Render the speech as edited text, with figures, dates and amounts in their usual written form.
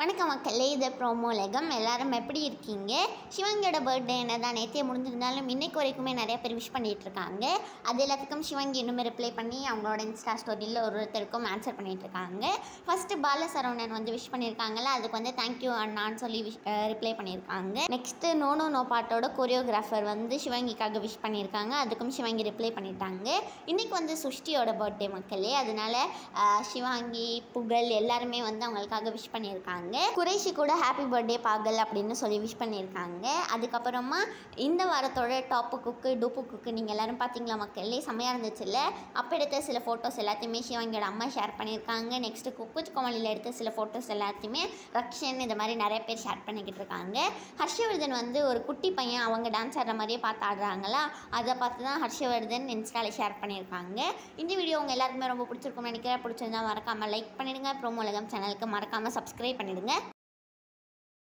வணக்கம் மக்களே, இது ப்ரோமோலகம். எல்லாரும் எப்படி இருக்கீங்க? சிவங்கியோட பர்த்டே என்னதான் நேற்றே முடிஞ்சிருந்தாலும் இன்னைக்கு வரைக்குமே நிறைய பேர் விஷ் பண்ணிகிட்டு இருக்காங்க. அது எல்லாத்துக்கும் சிவங்கி இன்னுமே ரிப்ளை பண்ணி அவங்களோட இன்ஸ்டா ஸ்டோரியில் ஒருத்தருக்கும் ஆன்சர் பண்ணிகிட்டு இருக்காங்க. ஃபஸ்ட்டு பாலசரவணன் வந்து விஷ் பண்ணியிருக்காங்கல்ல, அதுக்கு வந்து தேங்க்யூ அண்ணான்னு சொல்லி ரிப்ளை பண்ணியிருக்காங்க. நெக்ஸ்ட்டு நோ நோ நோ பாட்டோட கொரியோகிராஃபர் வந்து சிவங்கிக்காக விஷ் பண்ணியிருக்காங்க. அதுக்கும் சிவங்கி ரிப்ளை பண்ணிட்டாங்க. இன்றைக்கி வந்து சுஷ்டியோட பர்த்டே மக்களே, அதனால சிவாங்கி புகழ் எல்லாருமே வந்து அவங்களுக்காக விஷ் பண்ணியிருக்காங்க. குறைஷி கூட ஹாப்பி பர்த்டே பாகல் அப்படின்னு சொல்லி விஷ் பண்ணியிருக்காங்க. அதுக்கப்புறமா இந்த வாரத்தோட டாப்பு குக்கு டூப்பு குக்கு நீங்கள் எல்லோரும் பார்த்தீங்களா மக்களே? செம்மையாக இருந்துச்சுல்ல. அப்போ எடுத்த சில ஃபோட்டோஸ் எல்லாத்தையுமே சிவங்கியோட அம்மா ஷேர் பண்ணியிருக்காங்க. நெக்ஸ்ட்டு குக்குச் கோமலியில் எடுத்த சில ஃபோட்டோஸ் எல்லாத்தையுமே ரக்ஷன் இந்த மாதிரி நிறைய பேர் ஷேர் பண்ணிக்கிட்டு இருக்காங்க. ஹர்ஷவர்தன் வந்து ஒரு குட்டி பையன் அவங்க டான்ஸ் ஆடுற மாதிரியே பார்த்து ஆடுறாங்களா, அதை பார்த்து தான் ஹர்ஷவர்தன் இன்ஸ்டாவில் ஷேர் பண்ணியிருக்காங்க. இந்த வீடியோ உங்கள் எல்லாருக்குமே ரொம்ப பிடிச்சிருக்கும்னு நினைக்கிறேன். பிடிச்சிருந்தா மறக்காமல் லைக் பண்ணிடுங்க. ப்ரோமோலகம் சேனலுக்கு மறக்காமல் சப்ஸ்கிரைப் பண்ணிடுங்க.